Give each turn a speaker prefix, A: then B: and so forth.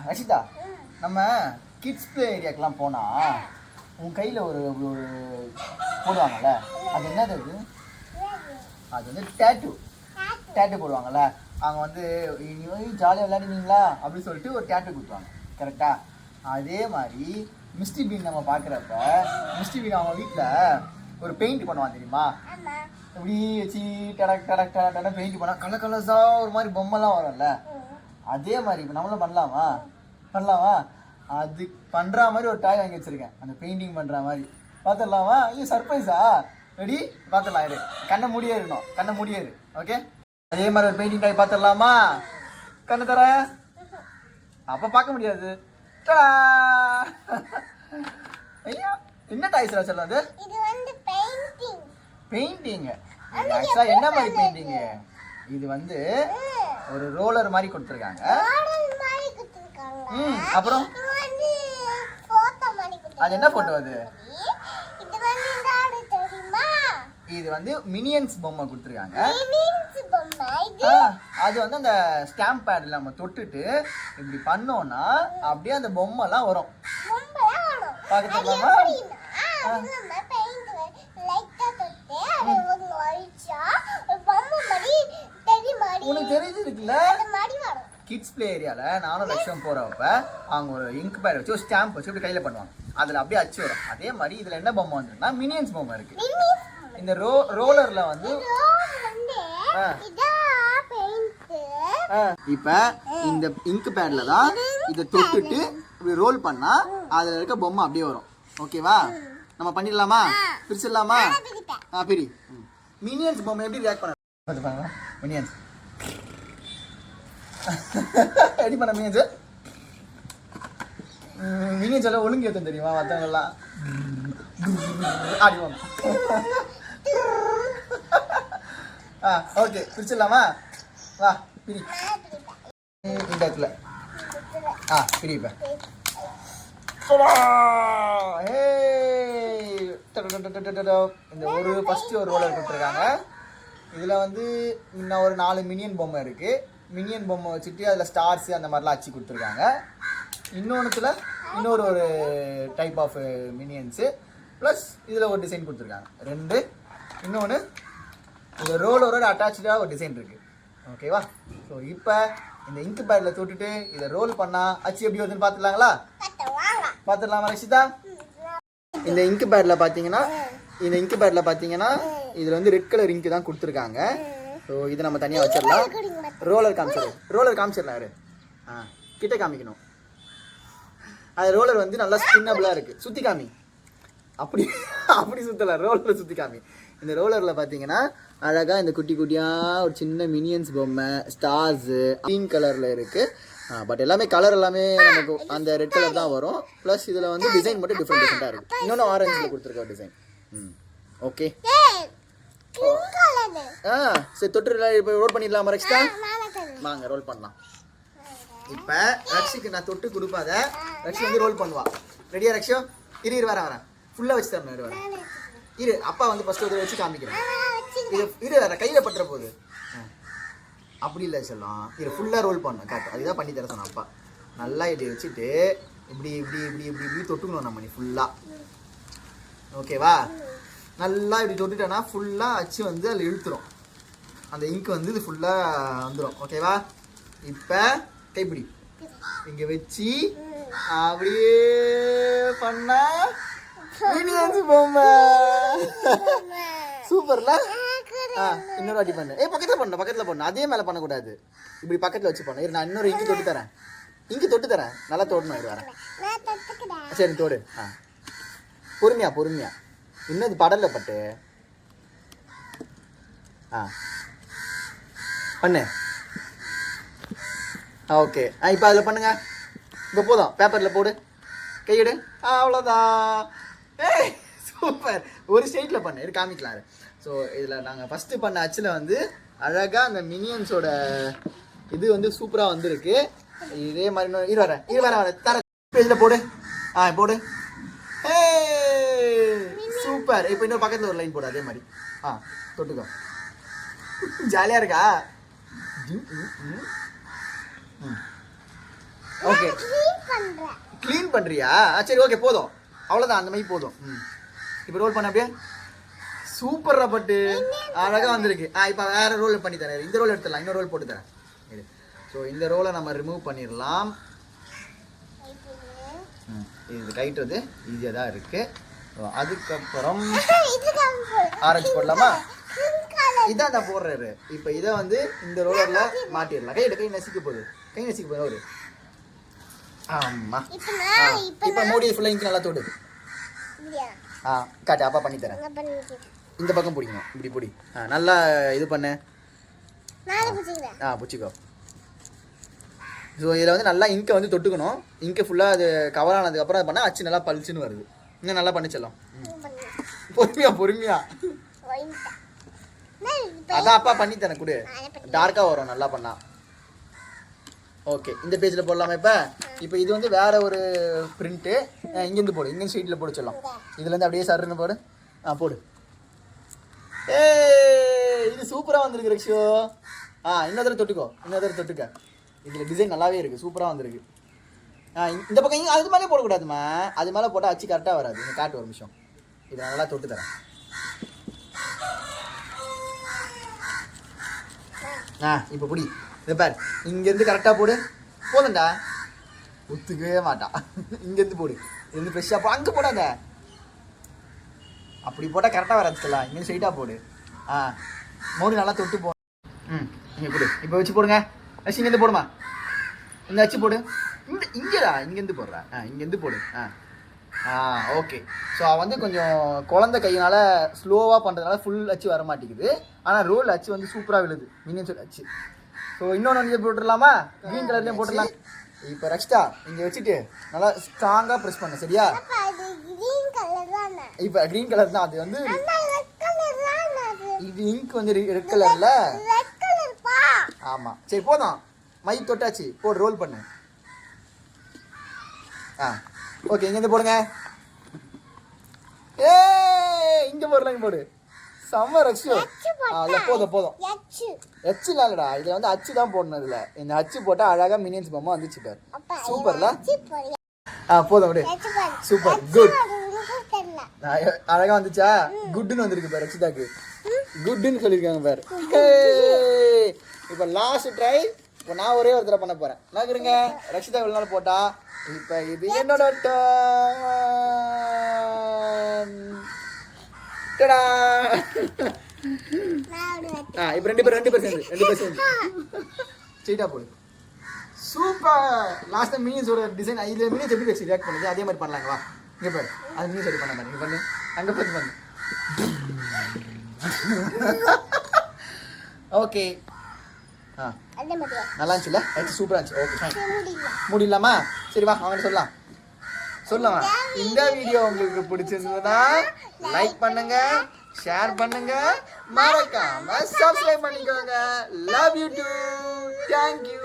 A: ரஷிதா, நம்ம kids play ஏரியாக்கெலாம் போனால் உன் கையில் ஒரு போடுவாங்கள்ல, அது என்னது? அது வந்து டேட்டு போடுவாங்கள்ல. அவங்க வந்து ஜாலியாக விளையாடுனீங்களா அப்படின்னு சொல்லிட்டு ஒரு டேட்டு கொடுத்துருவாங்க. கரெக்டா? அதே மாதிரி மிஸ்டி பீன் நம்ம பார்க்குறப்ப மிஸ்டி பீன் அவங்க வீட்டில் ஒரு பெயிண்ட் பண்ணுவான் தெரியுமா? இப்படி வச்சு டடக் பெயிண்ட் பண்ணால் கலர்ஸாக ஒரு மாதிரி பொம்மைலாம் வரும்ல. அதே மாதிரி இப்போ நம்மளும் பண்ணலாமா? அது பண்ணுற மாதிரி ஒரு டாய் வாங்கி வச்சுருக்கேன், அந்த பெயிண்டிங் பண்ணுற மாதிரி. பார்த்துடலாமா? ஐயோ சர்ப்ரைஸா? ரெடி? பார்த்துடலாம். இரு, கண்ணை மூடியேறு. ஓகே, அதே மாதிரி ஒரு பெயிண்டிங் டாய் பார்த்துடலாமா? கண்ணை தர அப்போ பார்க்க முடியாது. ஐயா, என்ன டாய்ஸ் சொல்ல? அது பெயிண்டிங். ஆக்சுவலாக என்ன மாதிரி பெயிண்டிங்கு? இது வந்து ஒரு ரோலர் மாதிரி கொடுத்துருக்காங்க. அப்புறம் அது என்ன போட்டோ? இது வந்து மினியன்ஸ் பொம்மை கொடுத்துருக்காங்க. அது வந்து அந்த ஸ்டாம்ப் பேட்ல நம்ம தொட்டுட்டு இப்படி பண்ணோம்னா அப்படியே அந்த பொம்மைலாம் வரும். பார்க்கலாமா? உனக்கு தெரிஞ்சிருக்குல்ல, கிட்ஸ் பிளே ஏரியாவில் நானும் லட்சம் போகிறப்ப அவங்க ஒரு இங்க் பேட் வச்சு ஒரு ஸ்டாம்ப் வச்சு இப்படி கையில் பண்ணுவாங்க. அதில் அப்படியே அச்சு வரும். அதே மாதிரி இதில் என்ன பொம்மை வந்துருக்குன்னா மினியன்ஸ் பொம்மை இருக்குது. இந்த ரோலரில் வந்து இப்போ இந்த இங்க் பேடில் தான் இதை தொட்டுட்டு இப்படி ரோல் பண்ணால் அதில் இருக்க பொம்மை அப்படியே வரும். ஓகேவா? நம்ம பண்ணிடலாமா? பிரிச்சிடலாமா? பிரி. மினியன்ஸ் பொம்மை எப்படி ரியாக்ட் பண்ண? மினியன்ஸ் ரெடி பண்ண மினியன்ஸ் எல்லாம் ஒழுங்கு ஏற்ற தெரியுமா? மற்றவங்கெல்லாம் ஆடிவாங்க. ஓகே, பிரிச்சிடலாமா? வா பிரி. இந்த இடத்துல பிரிப்பேன். இந்த ஒரு ஃபஸ்ட்டு ஒரு ரோலர் கொடுத்துருக்காங்க. இதில் வந்து இன்னும் ஒரு 4 மினியன் பொம்மை இருக்குது. மினியன் பொம்மை வச்சுட்டு அதில் ஸ்டார்ஸு அந்த மாதிரிலாம் அச்சு கொடுத்துருக்காங்க. இன்னொன்றுத்தில் இன்னொரு டைப் ஆஃப் மினியன்ஸு ப்ளஸ் இதில் ஒரு டிசைன் கொடுத்துருக்காங்க 2. இன்னொன்று இந்த ரோலரோட அட்டாச்சாக ஒரு டிசைன் இருக்குது. ஓகேவா? ஸோ இப்போ இந்த இங்க் பேடில் தொட்டுட்டு இதை ரோல் பண்ணால் அச்சு எப்படி வருதுன்னு பார்த்துடலாமா ரஷிதா? இந்த இங்க் பேடில் பார்த்தீங்கன்னா இதில் வந்து ரெட் கலர் இங்கு தான் கொடுத்துருக்காங்க. ஸோ இதை நம்ம தனியாக வச்சிடலாம். ரோலர் காமிச்சிடலாம். யாரு கிட்ட காமிக்கணும். அது ரோலர் வந்து நல்லா ஸ்பின்னபிளாக இருக்குது. சுற்றி காமி. அப்படி சுற்றலாம். ரோலர் சுற்றி காமி. இந்த ரோலரில் பார்த்தீங்கன்னா அழகாக இந்த குட்டி குட்டியாக ஒரு சின்ன மினியன்ஸ் பொம்மை, ஸ்டார்ஸு க்ரீன் கலரில் இருக்குது. பட் எல்லாமே கலர் எல்லாமே நமக்கு அந்த ரெட் கலர் தான் வரும். ப்ளஸ் இதில் வந்து டிசைன் மட்டும் டிஃப்ரெண்ட்டாக இருக்குது. இன்னொன்று ஆரஞ்சில் கொடுத்துருக்க ஒரு டிசைன். ஓகே, சரி தொட்டு இப்போ ரோல் பண்ணிடலாமா ரக்ஷிதா? வாங்க ரோல் பண்ணலாம். இப்போ ரக்ஷிக்கு நான் தொட்டு கொடுப்பாத, ரக்ஷி வந்து ரோல் பண்ணுவா. ரெடியா ரக்ஷோ? இரு வரேன். ஃபுல்லாக வச்சு தரணும். வரேன். இரு, அப்பா வந்து ஃபஸ்ட்டு ஒரு வச்சு காமிக்கிறேன். இரு வேற கையில் பட்டுற போகுது. அப்படி இல்லை சொல்லலாம். இரு ஃபுல்லாக ரோல் பண்ணணும். காட்டு, அதுதான் பண்ணி தர சொன்னேன் அப்பா. நல்லா இப்படி வச்சுட்டு இப்படி தொட்டுக்கணும் நம்ம நீ ஃபுல்லாக. ஓகேவா? நல்லா இப்படி தொட்டுட்டேன்னா ஃபுல்லாக அச்சு வந்து அதில் இழுத்துரும். அந்த இங்க் வந்து இது ஃபுல்லாக வந்துடும். ஓகேவா? இப்போ கைப்பிடி இங்கே வச்சு அப்படியே பண்ணா மினியன்ஸ் பொம்மை. சூப்பர்ல? இன்னொரு வாட்டி பண்ணு. பக்கத்தில் பண்ணு. அதே மேலே பண்ணக்கூடாது. இப்படி பக்கத்தில் வச்சு பண்ணு. நான் இன்னொரு இங்கு தொட்டு தரேன். நல்லா தோடணும். இது வரேன். சரி தோடு. பொறுமையா. இன்னும் இது படல பட்டு. பண்ணு. ஓகே, இப்போ அதில் பண்ணுங்க. இப்போ போதும். பேப்பரில் போடு. கையிடு. அவ்வளோதான். சூப்பர். ஒரு ஸ்டேட்டில் பண்ணு. இது காமிக்கலாம். ஸோ இதில் நாங்கள் ஃபஸ்ட்டு பண்ண அச்சில் வந்து அழகாக அந்த மினியன்ஸோட இது வந்து சூப்பராக வந்துருக்கு. இதே மாதிரி இரு வரேன் தர இதில் போடு. போடு. சூப்பர். இப்போ இன்னொரு பக்கத்தில் ஒரு லைன் போடு. அதே மாதிரி தொட்டுக்கோ. ஜாலியாக இருக்கா? ஓகே க்ளீன் பண்ணுறியா சரி ஓகே போதும் அவ்வளோதான் அந்த மாதிரி போதும் இப்போ ரோல் பண்ண அப்படியே சூப்பரா பட்டு அழகாக வந்திருக்கு இப்போ வேறு ரோல் பண்ணி தரேன் இந்த ரோல் எடுத்துடலாம் இன்னொரு ரோல் போட்டு தரேன் ஸோ இந்த ரோலை நம்ம ரிமூவ் பண்ணிடலாம் இது கைட்டுறது ஈஸியாக தான் இருக்குது அதுக்கப்புறம் ஆரஞ்சு போடலாமா இதான் நான் போடுறாரு இப்போ இதை வந்து இந்த ரோலரில் மாட்டிடலாம் கை நசிக்க போகுது ஒரு ஆமாம் இப்போ மூடி ஃபுல்லாக இங்கே நல்லா தொடு காட்டு அப்பா பண்ணி தரேன் இந்த பக்கம் பிடிக்கணும் இப்படி பிடி நல்லா இது பண்ணு பிடிச்சிக்கோ ஸோ இதில் வந்து நல்லா இங்கை வந்து தொட்டுக்கணும் இங்கை ஃபுல்லாக அது கவர் ஆனதுக்கப்புறம் அது பண்ணால் அச்சு நல்லா பளிச்சுன்னு வருது இன்னும் நல்லா பண்ணிச்சலாம் பொறுமையா அதான் அப்பா பண்ணி தரேன் கொடு டார்க்காக வரும் நல்லா பண்ணா ஓகே இந்த பேஜில் போடலாமா இப்போ இது வந்து வேற ஒரு பிரிண்ட்டு இங்கேருந்து போடு இங்கே ஸ்ட்ரீட்டில் போட சொல்லலாம் இதுலேருந்து அப்படியே சருன்னு போடு போடு இது சூப்பராக வந்திருக்கு ரக்ஷோ இன்னொரு தொட்டுக்க இதில் டிசைன் நல்லாவே இருக்குது சூப்பராக வந்திருக்கு இந்த பக்கம் இங்கே அது மேலே போடக்கூடாதுமா அது மேலே போட்டால் அச்சு கரெக்டாக வராது நீங்கள் காட்டு ஒரு நிமிஷம் இதை நல்லா தொட்டு தரேன் இப்போ பிடி இதை பார் இங்கேருந்து கரெக்டாக போடு போதும்டா ஒத்துக்கவே மாட்டான் இங்கேருந்து போடு இருந்து ஃப்ரெஷ்ஷாக போ அங்கே போடாத அப்படி போட்டால் கரெக்டாக வராதுக்கலாம் இங்கே ஸ்ட்ரைட்டாக போடு மோடி நல்லா தொட்டு போ இங்கே போடு இப்போ வச்சு போடுங்க அச்சு இங்கேருந்து போடுமா இந்த அச்சு போடு இங்கேடா இங்கேருந்து போடுறா இங்கேருந்து போடு ஓகே ஸோ வந்து கொஞ்சம் குழந்தை கையினால ஸ்லோவாக பண்ணுறதுனால ஃபுல் அச்சு வர மாட்டேங்குது ஆனால் ரோல் அச்சு வந்து சூப்பராக விழுது மினியன் அச்சு ஸோ இன்னொன்று வந்து போட்டுடலாமா க்ரீன் கலர்லேயும் போட்டுடலாம் இப்போ ரக்ஷிதா இங்கே வச்சுட்டு நல்லா ஸ்ட்ராங்காக ப்ரெஸ் பண்ண சரியா இப்போ க்ரீன் கலர் தான் அது வந்து இது இங்க் வந்து ரெட் கலரில் ஆமாம் சரி போதும் மை தொட்டாச்சு போடு ரோல் பண்ணு ஓகே இங்கேருந்து போடுங்க இங்கே போடலாம் போடு செம்ம ரக்ஷு அதில் போதும் எச்சு இல்லடா இதில் வந்து அச்சு தான் போடணும் இதில் இந்த அச்சு போட்டால் அழகாக மினியன்ஸ் பொம்மை வந்துச்சு பாரு சூப்பர்ல போதும் அப்படியே சூப்பர் குட் அழகாக வந்துச்சா குட்டுன்னு வந்திருக்கு பாரு ரக்ஷிதாக்கு குட்டுன்னு சொல்லியிருக்காங்க பாரு இப்போ லாஸ்ட் ட்ரை இப்போ நான் ஒரே ஒரு தடவை பண்ண போகிறேன் நகருங்க ரக்ஷிதா இவ்வளோ நாள் போட்டா இப்போ இது என்னோட இப்போ ரெண்டு பேர் சேர்ந்து ஸ்ட்ரெயிட்டா போடு சூப்பர் லாஸ்ட் டைம் மீன்ஸோட டிசைன் இது மீன்ஸ் எப்படி வச்சு ரியாக்ட் பண்ணுது அதே மாதிரி பண்ணலாங்களா இங்கே பாரு அது மீன்ஸ் எப்படி பண்ண பாரு பண்ணு அங்கே பார்த்து பண்ணு ஓகே நல்லா இருந்துச்சுல்ல சூப்பராக இருந்துச்சு ஓகே ஃபைன் முடியலாமா சரி வா அவங்க சொல்லலாம் இந்த வீடியோ உங்களுக்கு பிடிச்சிருந்ததுன்னா லைக் பண்ணுங்க ஷேர் பண்ணுங்க மறக்காம சப்ஸ்கிரைப் பண்ணிக்கோங்க லவ் யூ டூ தேங்க்யூ